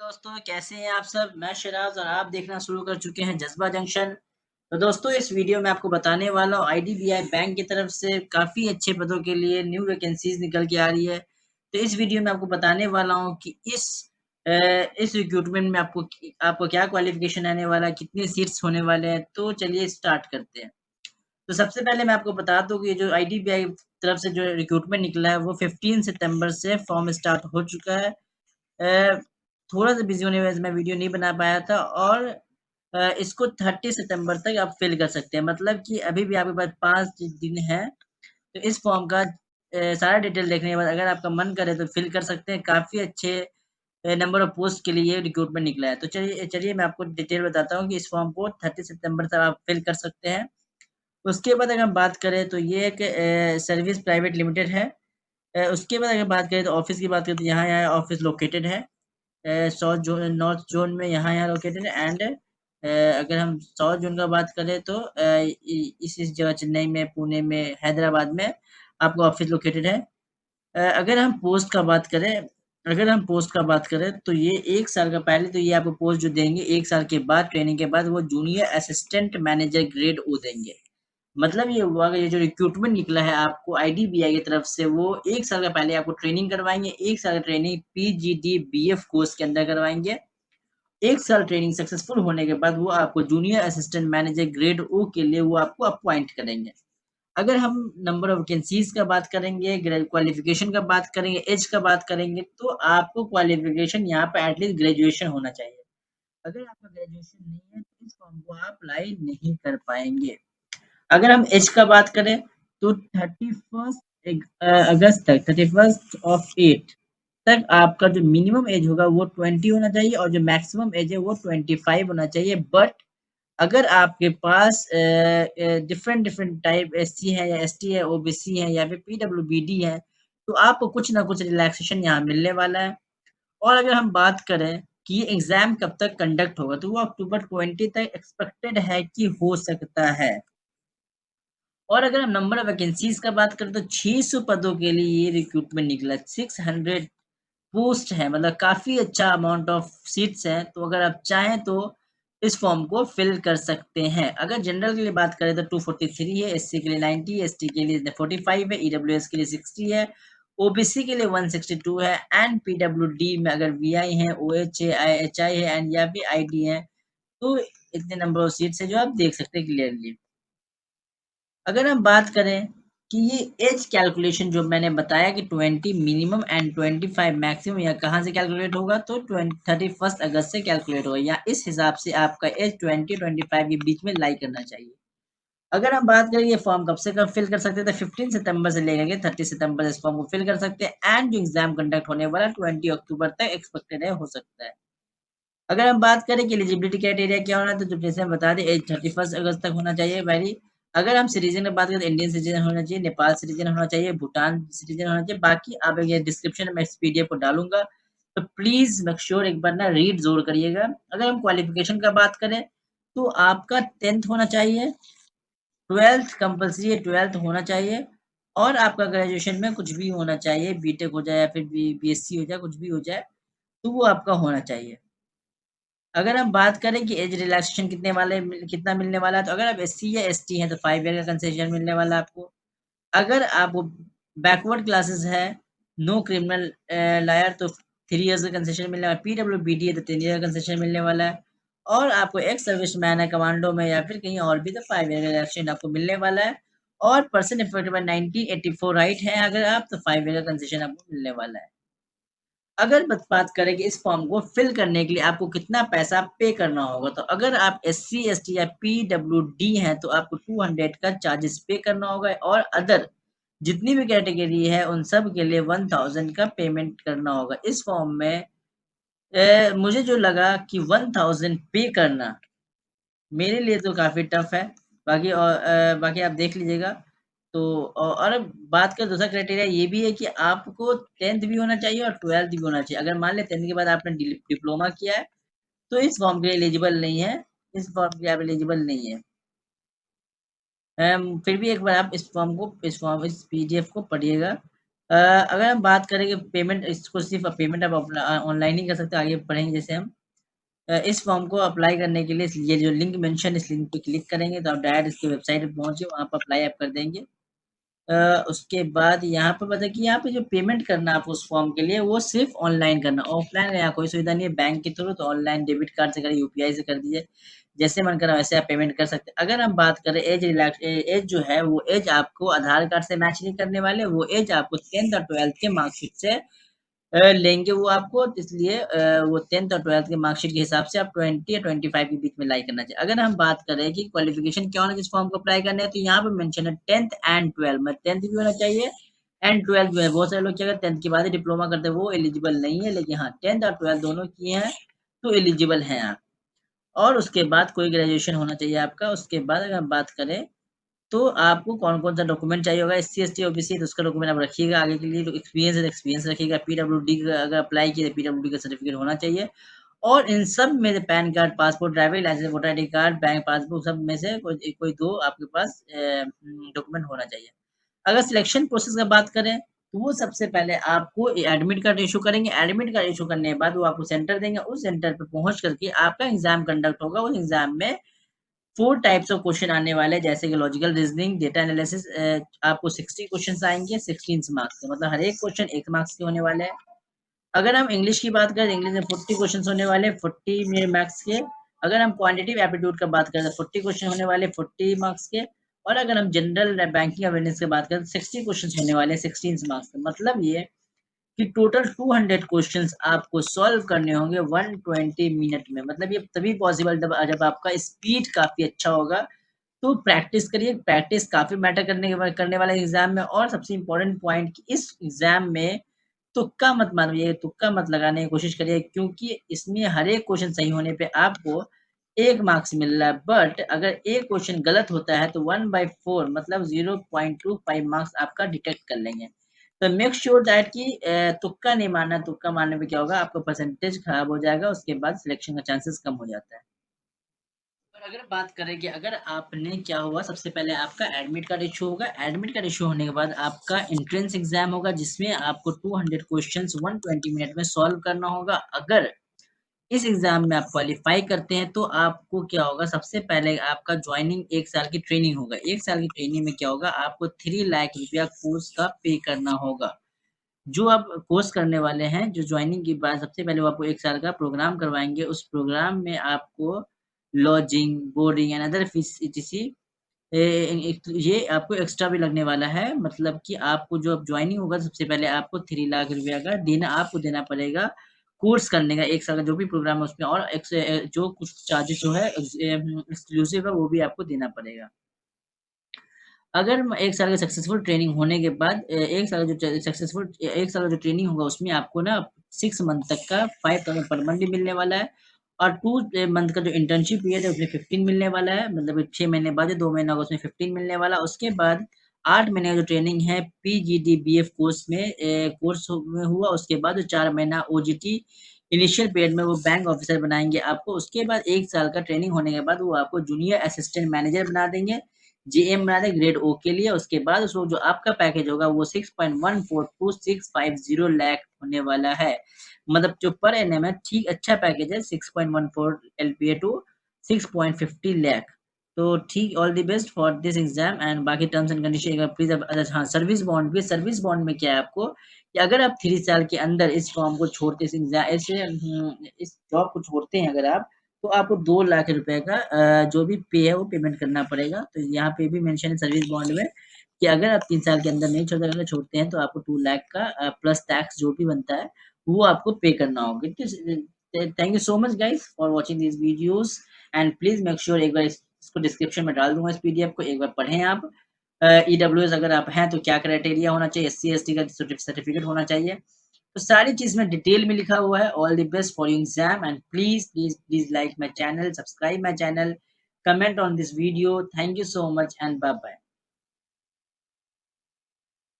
दोस्तों, कैसे हैं आप सब? मैं शिराज और आप देखना शुरू कर चुके हैं जज्बा जंक्शन। तो दोस्तों, इस वीडियो में आपको बताने वाला हूँ आईडीबीआई बैंक की तरफ से काफ़ी अच्छे पदों के लिए न्यू वैकेंसीज निकल के आ रही है। तो इस वीडियो में आपको बताने वाला हूँ कि इस रिक्रूटमेंट में आपको क्या क्वालिफिकेशन आने वाला है, कितनी सीट्स होने वाले हैं। तो चलिए स्टार्ट करते हैं। तो सबसे पहले मैं आपको बता दूँ कि जो आईडीबीआई तरफ से जो रिक्रूटमेंट निकला है वो 15 सितंबर से फॉर्म स्टार्ट हो चुका है। अ, थोड़ा-सा बिज़ी होने की वजह से मैं वीडियो नहीं बना पाया था और इसको 30 सितंबर तक आप फ़िल कर सकते हैं। मतलब कि अभी भी आपके पास 5 दिन है, तो इस फ़ॉर्म का सारा डिटेल देखने के बाद अगर आपका मन करे तो फ़िल कर सकते हैं। काफ़ी अच्छे नंबर ऑफ पोस्ट के लिए रिक्रूटमेंट निकला है। तो चलिए चलिए मैं आपको डिटेल बताता हूँ कि इस फ़ॉर्म को 30 सितंबर तक आप फ़िल कर सकते हैं। उसके बाद अगर हम बात करें तो ये एक सर्विस प्राइवेट लिमिटेड है। उसके बाद अगर बात करें तो ऑफ़िस की बात करें तो यहाँ ऑफ़िस लोकेटेड है। साउथ ज़ोन नॉर्थ ज़ोन में यहाँ लोकेटेड है एंड अगर हम साउथ ज़ोन का बात करें तो इस जगह चेन्नई में, पुणे में, हैदराबाद में आपका ऑफ़िस लोकेटेड है। अगर हम पोस्ट का बात करें तो ये 1 साल का पहले तो ये आपको पोस्ट जो देंगे 1 साल के बाद ट्रेनिंग के बाद वो जूनियर असिस्टेंट मैनेजर ग्रेड वो देंगे। मतलब ये हुआ कि ये जो रिक्रूटमेंट निकला है आपको आईडीबीआई की तरफ से वो 1 साल का पहले आपको ट्रेनिंग करवाएँगे। 1 साल का ट्रेनिंग पीजीडीबीएफ कोर्स के अंदर करवाएँगे। 1 साल ट्रेनिंग सक्सेसफुल होने के बाद वो आपको जूनियर असिस्टेंट मैनेजर ग्रेड ओ के लिए वो आपको अपॉइंट करेंगे। अगर हम नंबर ऑफ वैकेंसीज़ का बात करेंगे, क्वालिफ़िकेशन का बात करेंगे, ऐज का बात करेंगे तो आपको क्वालिफ़िकेशन यहाँ पे एटलीस्ट ग्रेजुएशन होना चाहिए। अगर आपका ग्रेजुएशन नहीं है तो इस फॉर्म को आप अप्लाई नहीं कर पाएँगे। अगर हम एज का बात करें तो 31st ऑफ 8 तक आपका जो मिनिमम एज होगा वो 20 होना चाहिए और जो मैक्सिमम एज है वो 25 होना चाहिए। बट अगर आपके पास डिफरेंट डिफरेंट टाइप एससी है या एसटी है, ओबीसी है या फिर पीडब्ल्यूबीडी है, तो आपको कुछ ना कुछ रिलैक्सेशन यहाँ मिलने वाला है। और अगर हम बात करें कि ये एग्ज़ाम कब तक कंडक्ट होगा, तो वो अक्टूबर 20 तक एक्सपेक्टेड है कि हो सकता है। और अगर हम नंबर ऑफ वैकेंसीज़ का बात करें तो 600 पदों के लिए ये रिक्रूटमेंट निकला। 600 पोस्ट है, मतलब काफ़ी अच्छा अमाउंट ऑफ सीट्स हैं। तो अगर आप चाहें तो इस फॉर्म को फिल कर सकते हैं। अगर जनरल के लिए बात करें तो 243 है, एससी के लिए 90, एसटी के लिए 45 है, ईडब्ल्यूएस के लिए 60 है, ओबीसी के लिए 162 है एंड पीडब्ल्यूडी में अगर वीआई है, ओएच है, एचआई है एंड या फिर आईडी है, तो इतने नंबर ऑफ सीट्स हैं जो आप देख सकते हैं क्लियरली। अगर हम बात करें कि ये एज कैलकुलेशन जो मैंने बताया कि 20 मिनिमम एंड 25 मैक्सिमम या कहाँ से कैलकुलेट होगा तो 31 अगस्त से कैलकुलेट होगा या इस हिसाब से आपका एज 20-25 के बीच में लाई करना चाहिए। अगर हम बात करें ये फॉर्म कब से कब फिल कर सकते हैं तो 15 सितंबर से लेकर के 30 सितंबर इस फॉर्म को फिल कर सकते हैं एंड जो एग्जाम कंडक्ट होने वाला 20 अक्टूबर तक एक्सपेक्टेड है हो सकता है। अगर हम बात करें कि एलिजिबिलिटी क्राइटेरिया क्या होना है तो जैसे हम बता दें एज 31 अगस्त तक होना चाहिए वेरी। अगर हम सिटीजन की बात करें तो इंडियन सिटीजन होना चाहिए, नेपाल सिटीजन होना चाहिए, भूटान सिटीजन होना चाहिए। बाकी आप ये डिस्क्रिप्शन में इस पीडीएफ को डालूंगा तो प्लीज मेक श्योर एक बार ना रीड जरूर करिएगा। अगर हम क्वालिफिकेशन का बात करें तो आपका 10th होना चाहिए, 12th कंपल्सरी है, 12th होना चाहिए और आपका ग्रेजुएशन में कुछ भी होना चाहिए, बीटेक हो जाए या फिर बीएससी हो जाए, कुछ भी हो जाए तो वो आपका होना चाहिए। अगर हम बात करें कि एज रिलैक्सेशन कितना मिलने वाला है, तो अगर आप एससी या एसटी हैं तो 5 ईयर का कंसेशन मिलने वाला है आपको। अगर आप बैकवर्ड क्लासेस है, नो क्रिमिनल लायर तो 3 इयर्स का कंसेशन मिलने वाला है। पीडब्ल्यूबीडी है तो 10 ईयर का कंसेशन मिलने वाला है और आपको एक्स सर्विसमैन है कमांडो में या फिर कहीं और भी तो 5 ईयर का रिलैक्सेशन आपको मिलने वाला है और पर्सन इफेक्टेड बाय 1984 राइट है अगर आप तो 5 ईयर का कंसेशन आपको मिलने वाला है। अगर बात करें कि इस फॉर्म को फिल करने के लिए आपको कितना पैसा पे करना होगा, तो अगर आप एससी, एसटी या पीडब्ल्यूडी हैं, तो आपको 200 का चार्जेस पे करना होगा और अदर जितनी भी कैटेगरी है, उन सब के लिए 1000 का पेमेंट करना होगा। इस फॉर्म में मुझे जो लगा कि 1000 पे करना मेरे लिए तो काफ़ी टफ है। बाकी आप देख लीजिएगा। तो और अब बात करें दूसरा क्राइटेरिया ये भी है कि आपको 10th भी होना चाहिए और 12th भी होना चाहिए। अगर मान लें 10th के बाद आपने डिप्लोमा किया है, तो इस फॉर्म के लिए एलिजिबल नहीं है। इस फॉर्म के लिए आप एलिजिबल नहीं है। फिर भी एक बार आप इस पीडीएफ को पढ़िएगा। अगर हम बात करेंगे पेमेंट, इसको सिर्फ पेमेंट आप ऑनलाइन ही कर सकते हैं। आगे बढ़ेंगे जैसे हम इस फॉर्म को अप्लाई करने के लिए ये जो लिंक मेंशन, इस लिंक पे क्लिक करेंगे तो आप डायरेक्ट इसके वेबसाइट पे पहुंचे, वहाँ पर अप्लाई आप कर देंगे। उसके बाद यहाँ पे पता है कि यहाँ पे जो पेमेंट करना है आप उस फॉर्म के लिए, वो सिर्फ ऑनलाइन करना, ऑफलाइन यहाँ कोई सुविधा नहीं है बैंक के थ्रू। तो ऑनलाइन डेबिट कार्ड से करिए, यूपीआई से कर दीजिए, जैसे मन करा वैसे आप पेमेंट कर सकते हैं। अगर हम बात करें एज रिलैक्स, एज जो है वो एज आपको आधार कार्ड से मैच नहीं करने वाले, वो एज आपको 10th और 12th के मार्कशीट से लेंगे वो आपको, इसलिए वो 10th और 12th के मार्कशीट के हिसाब से आप 20 या 25 के बीच में लाई करना चाहिए। अगर हम बात करें कि क्वालिफिकेशन क्या होना चाहिए इस फॉर्म को अप्लाई करने है, तो यहाँ पे मेंशन है 10th एंड 12th में 10th भी होना चाहिए एंड 12th भी है। बहुत सारे लोग क्या करते हैं 10th के बाद ही डिप्लोमा करते हैं, वो एलिजिबल नहीं है, लेकिन हाँ 10th और 12th दोनों किए हैं तो एलिजिबल हैं आप। और उसके बाद कोई ग्रेजुएशन होना चाहिए आपका। उसके बाद अगर हम बात करें तो आपको कौन-कौन सा डॉक्यूमेंट चाहिए होगा, एससी, एसटी, ओबीसी, तो उसका डॉक्यूमेंट आप रखिएगा आगे के लिए। तो एक्सपीरियंस है तो एक्सपीरियंस रखिएगा, पीडब्ल्यूडी का अगर अप्लाई किए तो पीडब्ल्यूडी का सर्टिफिकेट होना चाहिए। और इन सब में से PAN card, passport, driving licence, voter ID card, bank passbook, सब में से कोई 2 आपके पास डॉक्यूमेंट होना चाहिए। अगर सिलेक्शन प्रोसेस का बात करें, तो वो सबसे पहले आपको एडमिट कार्ड इश्यू करेंगे। एडमिट कार्ड इश्यू करने के बाद वो आपको सेंटर देंगे, उस सेंटर पे पहुँच करके आपका एग्ज़ाम कंडक्ट होगा। उस एग्ज़ाम में 4 टाइप्स ऑफ क्वेश्चन आने वाले हैं, जैसे कि लॉजिकल रीजनिंग, डेटा एनालिसिस। आपको 60 क्वेश्चन्स आएँगे 16 मार्क्स के, मतलब हर एक क्वेश्चन 1 मार्क्स के होने वाले हैं। अगर हम इंग्लिश की बात करें, इंग्लिश में 40 क्वेश्चन्स होने वाले हैं 40 में मार्क्स के। अगर हम क्वांटिटेटिव एप्टीट्यूड का बात करें तो 40 क्वेश्चन होने वाले 40 मार्क्स के। और अगर हम जनरल बैंकिंग अवेयरनेस की बात करें तो 60 क्वेश्चंस होने वाले हैं 16 मार्क्स के। मतलब ये कि टोटल 200 क्वेश्चंस आपको सॉल्व करने होंगे 120 मिनट में। मतलब ये तभी पॉसिबल जब आपका स्पीड काफ़ी अच्छा होगा। तो प्रैक्टिस करिए, प्रैक्टिस काफ़ी मैटर करने वाला है एग्ज़ाम में। और सबसे इम्पोर्टेंट पॉइंट कि इस एग्ज़ाम में तुक्का मत मारिए, तुक्का मत लगाने की कोशिश करिए, क्योंकि इसमें हर एक क्वेश्चन सही होने पे आपको 1 मार्क्स मिल रहा है। बट अगर एक क्वेश्चन गलत होता है तो 1/4 मतलब 0.25 मार्क्स आपका डिडक्ट कर लेंगे। तो मेक श्योर दैट कि तुक्का नहीं मारना। तुक्का मारने पे क्या होगा, आपका परसेंटेज खराब हो जाएगा, उसके बाद सिलेक्शन का चांसेस कम हो जाता है। और अगर बात करें कि अगर आपने क्या हुआ, सबसे पहले आपका एडमिट कार्ड इश्यू होगा। एडमिट कार्ड इश्यू होने के बाद आपका एंट्रेंस एग्जाम होगा, जिसमें आपको 200 क्वेश्चंस 120 मिनट में सॉल्व करना होगा। अगर इस एग्जाम में आप क्वालिफाई करते हैं तो आपको क्या होगा, सबसे पहले आपका ज्वाइनिंग 1 साल की ट्रेनिंग होगा। 1 साल की ट्रेनिंग में क्या होगा, आपको 3 लाख रुपया कोर्स का पे करना होगा। जो आप कोर्स करने वाले हैं, जो जॉइनिंग के बाद सबसे पहले वो आपको 1 साल का प्रोग्राम करवाएँगे। उस प्रोग्राम में आपको lodging, boarding and other fees etc ये आपको एक्स्ट्रा भी लगने वाला है। मतलब कि आपको जो अब जॉइनिंग होगा, सबसे पहले आपको 3 लाख रुपया का देना पड़ेगा कोर्स करने का। 1 साल का जो भी प्रोग्राम है उसमें, और जो कुछ चार्जेस जो है एक्सक्लूसिव है, वो भी आपको देना पड़ेगा। अगर 1 साल का सक्सेसफुल ट्रेनिंग होने के बाद 1 साल का जो सक्सेसफुल 1 साल का जो ट्रेनिंग होगा, उसमें आपको ना 6 मंथ तक का 5000 पर मंथ भी मिलने वाला है। और 2 मंथ का जो इंटर्नशिप पीरियड है उसमें 15 मिलने वाला है। मतलब 6 महीने बाद, 2 महीना होगा उसमें 15 मिलने वाला। उसके बाद 8 महीने का जो ट्रेनिंग है पीजीडीबीएफ कोर्स में कोर्स में हुआ, उसके बाद जो 4 महीना ओजीटी इनिशियल पीरियड में वो बैंक ऑफिसर बनाएँगे आपको। उसके बाद 1 साल का ट्रेनिंग होने के बाद वो आपको जूनियर असिस्टेंट मैनेजर बना देंगे, जीएम बना दें ग्रेड ओ के लिए। उसके बाद उसको जो आपका पैकेज होगा वो 6.142650 लाख होने वाला है। मतलब जो पर एनम है, ठीक अच्छा पैकेज है, 6.14 एलपीए टू 6.50 लाख। तो ठीक, all the best for this exam. And बाकी टर्म्स एंड कंडीशन एक बार प्लीज। हाँ, सर्विस बॉन्ड भी, सर्विस बॉन्ड में क्या है आपको कि अगर आप 3 साल के अंदर इस फॉर्म को छोड़ते, इस जॉब को छोड़ते हैं अगर आप, तो आपको 2 लाख रुपए का जो भी पे है वो पेमेंट करना पड़ेगा। तो यहाँ पे भी मेंशन है सर्विस बॉन्ड में कि अगर आप 3 साल के अंदर नहीं छोड़ते, अगर छोड़ते हैं तो आपको 2 लाख का प्लस टैक्स जो भी बनता है वो आपको पे करना होगा। Thank you so much guys for watching this videos. And please make sure, एक बार इसको डिस्क्रिप्शन में डाल दूंगा इस पीडीएफ को, एक बार पढ़ें आप। ईडब्ल्यूएस अगर आप हैं तो क्या क्राइटेरिया होना चाहिए, एससी एसटी का सर्टिफिकेट होना चाहिए। तो सारी चीज़ में डिटेल में लिखा हुआ है। All the best for your exam. And please like my channel, subscribe my channel, comment on this video. Thank you so much and bye bye.